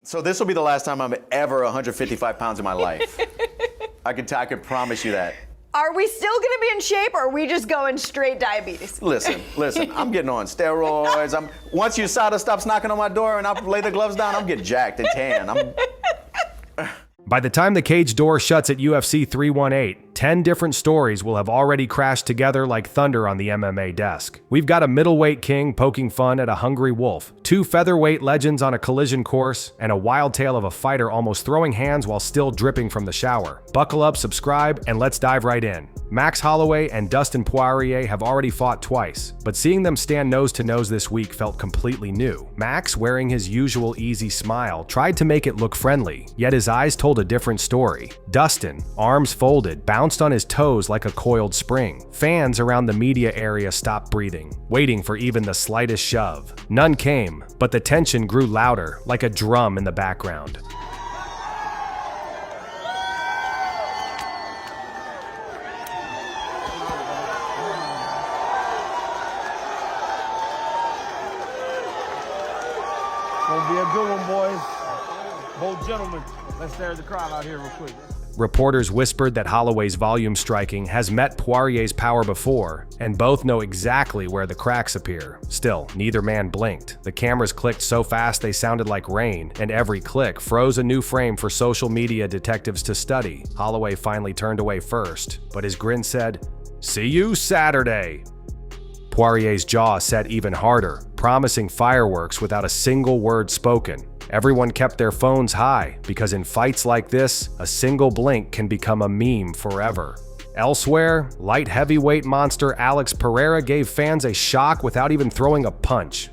So this will be the last time I'm ever 155 pounds in my life. I can promise you that. Are we still gonna be in shape, or are we just going straight diabetes? Listen, I'm getting on steroids. Once USADA stops knocking on my door and I lay the gloves down, I'm getting jacked and tan. By the time the cage door shuts at UFC 318, 10 different stories will have already crashed together like thunder on the MMA desk. We've got a middleweight king poking fun at a hungry wolf, 2 featherweight legends on a collision course, and a wild tale of a fighter almost throwing hands while still dripping from the shower. Buckle up, subscribe, and let's dive right in. Max Holloway and Dustin Poirier have already fought twice, but seeing them stand nose to nose this week felt completely new. Max, wearing his usual easy smile, tried to make it look friendly, yet his eyes told a different story. Dustin, arms folded, bounced on his toes like a coiled spring. Fans around the media area stopped breathing, waiting for even the slightest shove. None came, but the tension grew louder, like a drum in the background. Gonna be a good one, boys. Both gentlemen, let's stare at the crowd out here real quick. Reporters whispered that Holloway's volume striking has met Poirier's power before, and both know exactly where the cracks appear. Still, neither man blinked. The cameras clicked so fast they sounded like rain, and every click froze a new frame for social media detectives to study. Holloway finally turned away first, but his grin said, "See you Saturday." Poirier's jaw set even harder, promising fireworks without a single word spoken. Everyone kept their phones high, because in fights like this, a single blink can become a meme forever. Elsewhere, light heavyweight monster Alex Pereira gave fans a shock without even throwing a punch.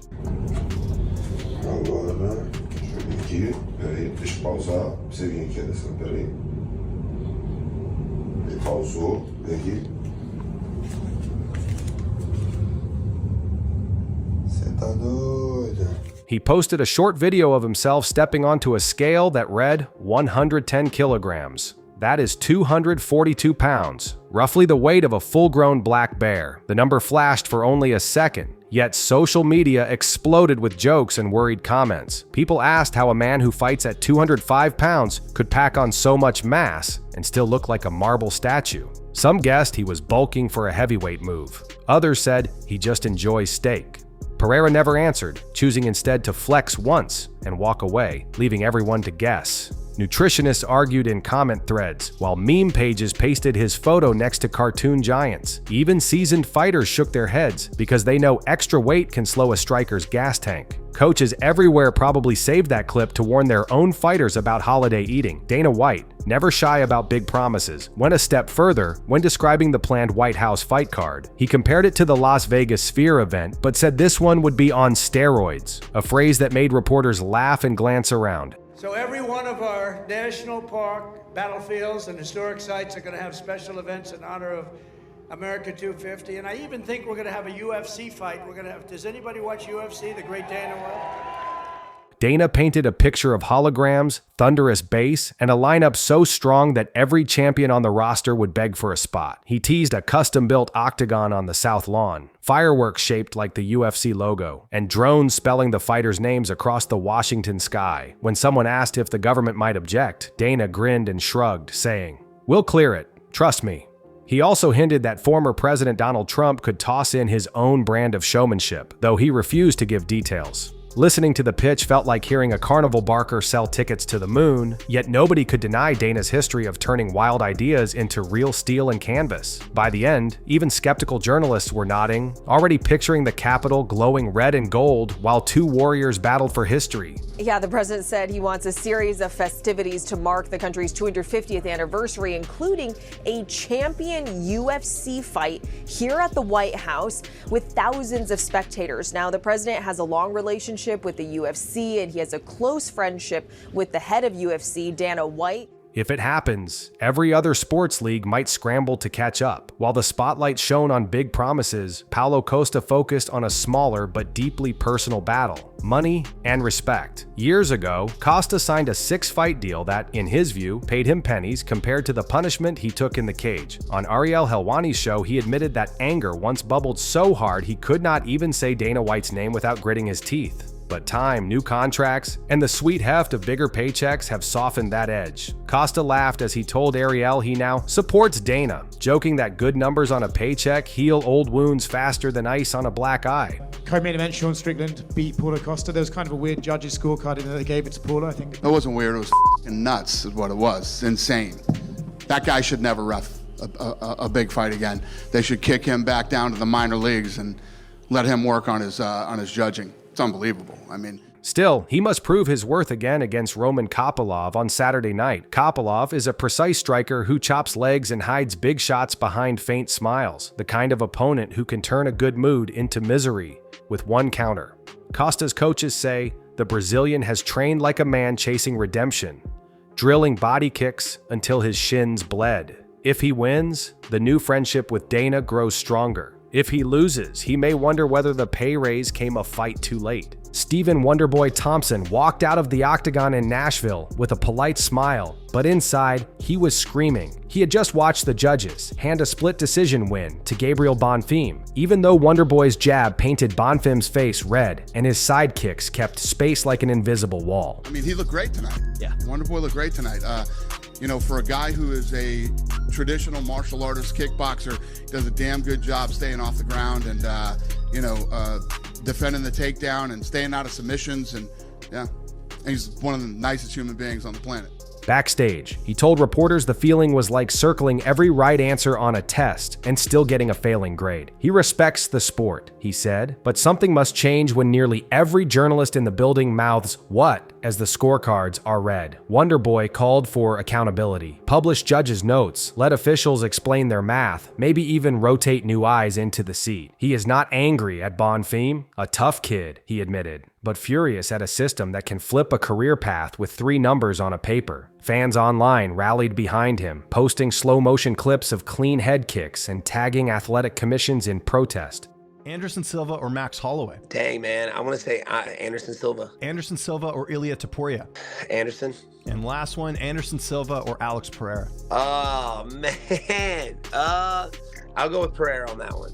He posted a short video of himself stepping onto a scale that read 110 kilograms. That is 242 pounds, roughly the weight of a full-grown black bear. The number flashed for only a second, yet social media exploded with jokes and worried comments. People asked how a man who fights at 205 pounds could pack on so much mass and still look like a marble statue. Some guessed he was bulking for a heavyweight move. Others said he just enjoys steak. Pereira never answered, choosing instead to flex once and walk away, leaving everyone to guess. Nutritionists argued in comment threads, while meme pages pasted his photo next to cartoon giants. Even seasoned fighters shook their heads because they know extra weight can slow a striker's gas tank. Coaches everywhere probably saved that clip to warn their own fighters about holiday eating. Dana White, never shy about big promises, went a step further when describing the planned White House fight card. He compared it to the Las Vegas Sphere event, but said this one would be on steroids, a phrase that made reporters laugh and glance around. So every one of our national park, battlefields, and historic sites are going to have special events in honor of America 250, and I even think we're going to have a UFC fight. Does anybody watch UFC, the great day in the world? Dana painted a picture of holograms, thunderous bass, and a lineup so strong that every champion on the roster would beg for a spot. He teased a custom-built octagon on the south lawn, fireworks shaped like the UFC logo, and drones spelling the fighters' names across the Washington sky. When someone asked if the government might object, Dana grinned and shrugged, saying, "We'll clear it, trust me." He also hinted that former President Donald Trump could toss in his own brand of showmanship, though he refused to give details. Listening to the pitch felt like hearing a carnival barker sell tickets to the moon, yet nobody could deny Dana's history of turning wild ideas into real steel and canvas. By the end, even skeptical journalists were nodding, already picturing the Capitol glowing red and gold while 2 warriors battled for history. Yeah, the president said he wants a series of festivities to mark the country's 250th anniversary, including a champion UFC fight here at the White House with thousands of spectators. Now, the president has a long relationship with the UFC, and he has a close friendship with the head of UFC, Dana White. If it happens, every other sports league might scramble to catch up. While the spotlight shone on big promises, Paulo Costa focused on a smaller but deeply personal battle: money and respect. Years ago, Costa signed a 6-fight deal that, in his view, paid him pennies compared to the punishment he took in the cage. On Ariel Helwani's show, he admitted that anger once bubbled so hard he could not even say Dana White's name without gritting his teeth. But time, new contracts, and the sweet heft of bigger paychecks have softened that edge. Costa laughed as he told Ariel he now supports Dana, joking that good numbers on a paycheck heal old wounds faster than ice on a black eye. Co-main event, Sean Strickland beat Paulo Costa. There was kind of a weird judges scorecard in that they gave it to Paulo, I think. It wasn't weird, it was f***ing nuts is what it was. It's insane. That guy should never ref a big fight again. They should kick him back down to the minor leagues and let him work on his judging. It's unbelievable. I mean, still, he must prove his worth again against Roman Kopylov on Saturday night. Kopylov is a precise striker who chops legs and hides big shots behind faint smiles, the kind of opponent who can turn a good mood into misery with one counter. Costa's coaches say the Brazilian has trained like a man chasing redemption, drilling body kicks until his shins bled. If he wins, the new friendship with Dana grows stronger. If he loses, he may wonder whether the pay raise came a fight too late. Stephen Wonderboy Thompson walked out of the octagon in Nashville with a polite smile, but inside, he was screaming. He had just watched the judges hand a split decision win to Gabriel Bonfim, even though Wonderboy's jab painted Bonfim's face red and his side kicks kept space like an invisible wall. I mean, he looked great tonight. Yeah. Wonderboy looked great tonight. You know, for a guy who is a traditional martial artist, kickboxer, does a damn good job staying off the ground and, defending the takedown and staying out of submissions. And yeah, and he's one of the nicest human beings on the planet. Backstage, he told reporters the feeling was like circling every right answer on a test and still getting a failing grade. He respects the sport, he said, but something must change when nearly every journalist in the building mouths "what" as the scorecards are read. Wonderboy called for accountability, publish judges' notes, let officials explain their math, maybe even rotate new eyes into the seat. He is not angry at Bonfim, a tough kid, he admitted, but furious at a system that can flip a career path with 3 numbers on a paper. Fans online rallied behind him, posting slow-motion clips of clean head kicks and tagging athletic commissions in protest. Anderson Silva or Max Holloway? Dang, man. I want to say Anderson Silva. Anderson Silva or Ilia Topuria? Anderson. And last one, Anderson Silva or Alex Pereira? Oh, man. I'll go with Pereira on that one.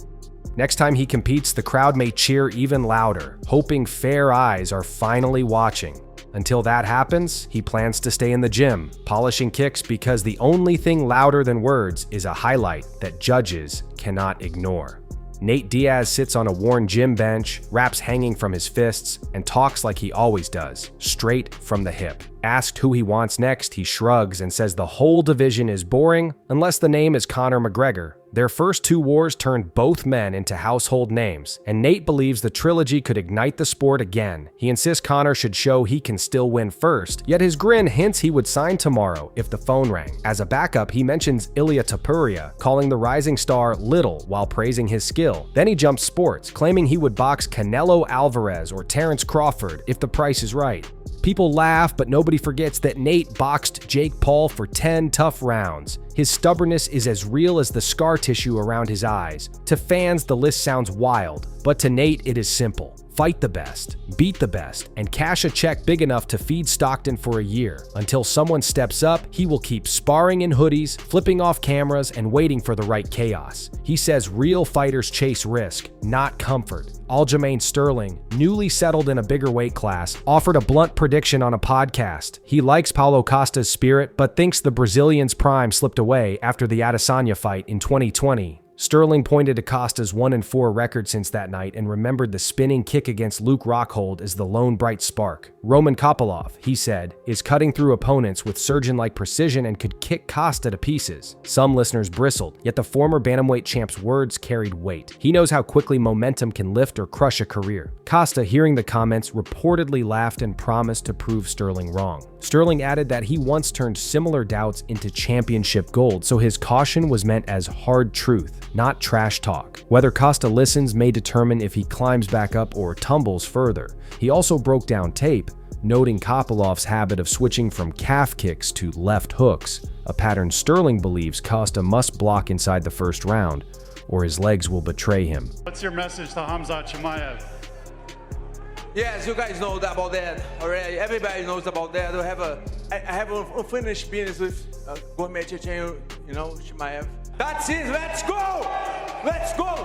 Next time he competes, the crowd may cheer even louder, hoping fair eyes are finally watching. Until that happens, he plans to stay in the gym, polishing kicks because the only thing louder than words is a highlight that judges cannot ignore. Nate Diaz sits on a worn gym bench, wraps hanging from his fists, and talks like he always does, straight from the hip. Asked who he wants next, he shrugs and says the whole division is boring unless the name is Conor McGregor. Their first 2 wars turned both men into household names, and Nate believes the trilogy could ignite the sport again. He insists Conor should show he can still win first, yet his grin hints he would sign tomorrow if the phone rang. As a backup, he mentions Ilia Topuria, calling the rising star little while praising his skill. Then he jumps sports, claiming he would box Canelo Alvarez or Terrence Crawford if the price is right. People laugh, but nobody forgets that Nate boxed Jake Paul for 10 tough rounds. His stubbornness is as real as the scar tissue around his eyes. To fans, the list sounds wild, but to Nate, it is simple. Fight the best, beat the best, and cash a check big enough to feed Stockton for a year. Until someone steps up, he will keep sparring in hoodies, flipping off cameras, and waiting for the right chaos. He says real fighters chase risk, not comfort. Aljamain Sterling, newly settled in a bigger weight class, offered a blunt prediction on a podcast. He likes Paulo Costa's spirit, but thinks the Brazilian's prime slipped away after the Adesanya fight in 2020. Sterling pointed to Costa's 1-4 record since that night and remembered the spinning kick against Luke Rockhold as the lone bright spark. Roman Kopylov, he said, is cutting through opponents with surgeon-like precision and could kick Costa to pieces. Some listeners bristled, yet the former bantamweight champ's words carried weight. He knows how quickly momentum can lift or crush a career. Costa, hearing the comments, reportedly laughed and promised to prove Sterling wrong. Sterling added that he once turned similar doubts into championship gold, so his caution was meant as hard truth, not trash talk. Whether Costa listens may determine if he climbs back up or tumbles further. He also broke down tape, noting Kopylov's habit of switching from calf kicks to left hooks, a pattern Sterling believes Costa must block inside the first round, or his legs will betray him. What's your message to Khamzat Chimaev? Yes, you guys know about that already. Everybody knows about that. I have unfinished business with Gourmet Chechen, Chimaev. That's it. Let's go! Let's go!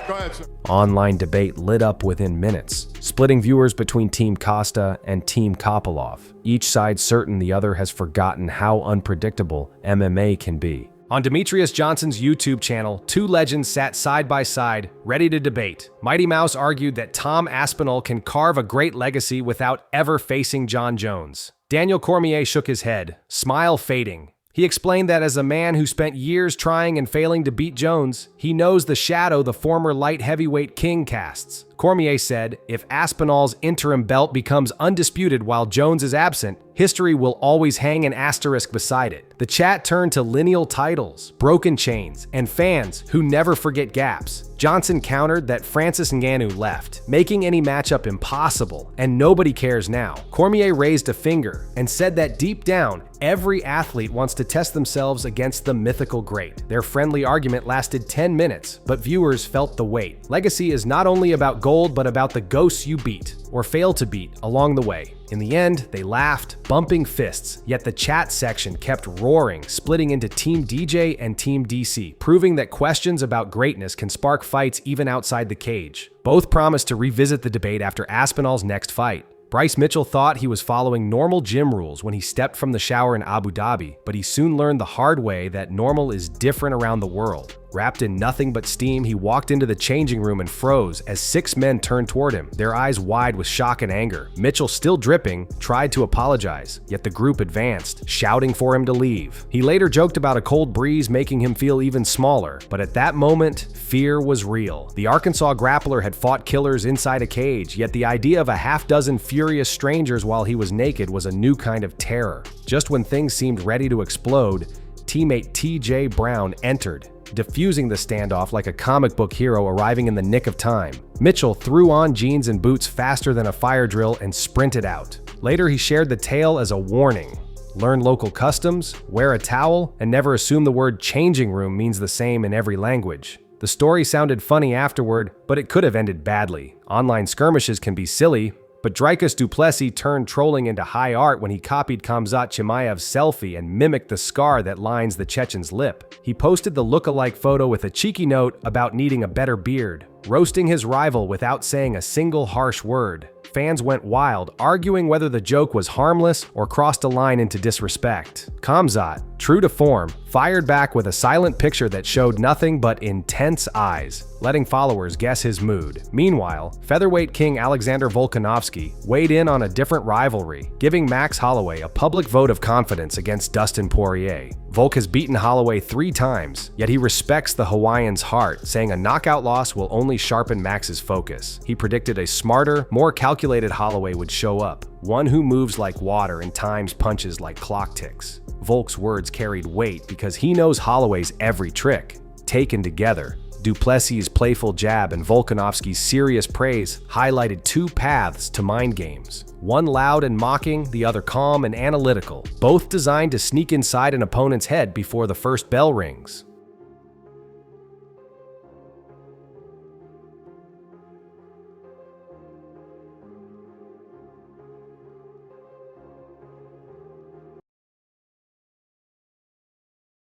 Go ahead, sir. online debate lit up within minutes, splitting viewers between Team Costa and Team Kopylov, each side certain the other has forgotten how unpredictable MMA can be. On Demetrius Johnson's YouTube channel, two legends sat side by side, ready to debate. Mighty Mouse argued that Tom Aspinall can carve a great legacy without ever facing John Jones. Daniel Cormier shook his head, smile fading. He explained that as a man who spent years trying and failing to beat Jones, he knows the shadow the former light heavyweight king casts. Cormier said, if Aspinall's interim belt becomes undisputed while Jones is absent, history will always hang an asterisk beside it. The chat turned to lineal titles, broken chains, and fans who never forget gaps. Johnson countered that Francis Ngannou left, making any matchup impossible, and nobody cares now. Cormier raised a finger and said that deep down, every athlete wants to test themselves against the mythical great. Their friendly argument lasted 10 minutes, but viewers felt the weight. Legacy is not only about gold, but about the ghosts you beat, or fail to beat, along the way. In the end, they laughed, bumping fists, yet the chat section kept roaring, splitting into Team DJ and Team DC, proving that questions about greatness can spark fights even outside the cage. Both promised to revisit the debate after Aspinall's next fight. Bryce Mitchell thought he was following normal gym rules when he stepped from the shower in Abu Dhabi, but he soon learned the hard way that normal is different around the world. Wrapped in nothing but steam, he walked into the changing room and froze as 6 men turned toward him, their eyes wide with shock and anger. Mitchell, still dripping, tried to apologize, yet the group advanced, shouting for him to leave. He later joked about a cold breeze making him feel even smaller, but at that moment, fear was real. The Arkansas grappler had fought killers inside a cage, yet the idea of a half-dozen furious strangers while he was naked was a new kind of terror. Just when things seemed ready to explode, teammate T.J. Brown entered, diffusing the standoff like a comic book hero arriving in the nick of time. Mitchell threw on jeans and boots faster than a fire drill and sprinted out. Later, he shared the tale as a warning. Learn local customs, wear a towel, and never assume the word changing room means the same in every language. The story sounded funny afterward, but it could have ended badly. Online skirmishes can be silly, but Dricus Du Plessis turned trolling into high art when he copied Khamzat Chimaev's selfie and mimicked the scar that lines the Chechen's lip. He posted the look-alike photo with a cheeky note about needing a better beard, roasting his rival without saying a single harsh word. Fans went wild, arguing whether the joke was harmless or crossed a line into disrespect. Khamzat, true to form, fired back with a silent picture that showed nothing but intense eyes, letting followers guess his mood. Meanwhile, featherweight king Alexander Volkanovski weighed in on a different rivalry, giving Max Holloway a public vote of confidence against Dustin Poirier. Volk has beaten Holloway 3 times, yet he respects the Hawaiian's heart, saying a knockout loss will only sharpen Max's focus. He predicted a smarter, more calculated Holloway would show up, one who moves like water and times punches like clock ticks. Volk's words carried weight because he knows Holloway's every trick. Taken together, Du Plessis' playful jab and Volkanovski's serious praise highlighted 2 paths to mind games. One loud and mocking, the other calm and analytical, both designed to sneak inside an opponent's head before the first bell rings.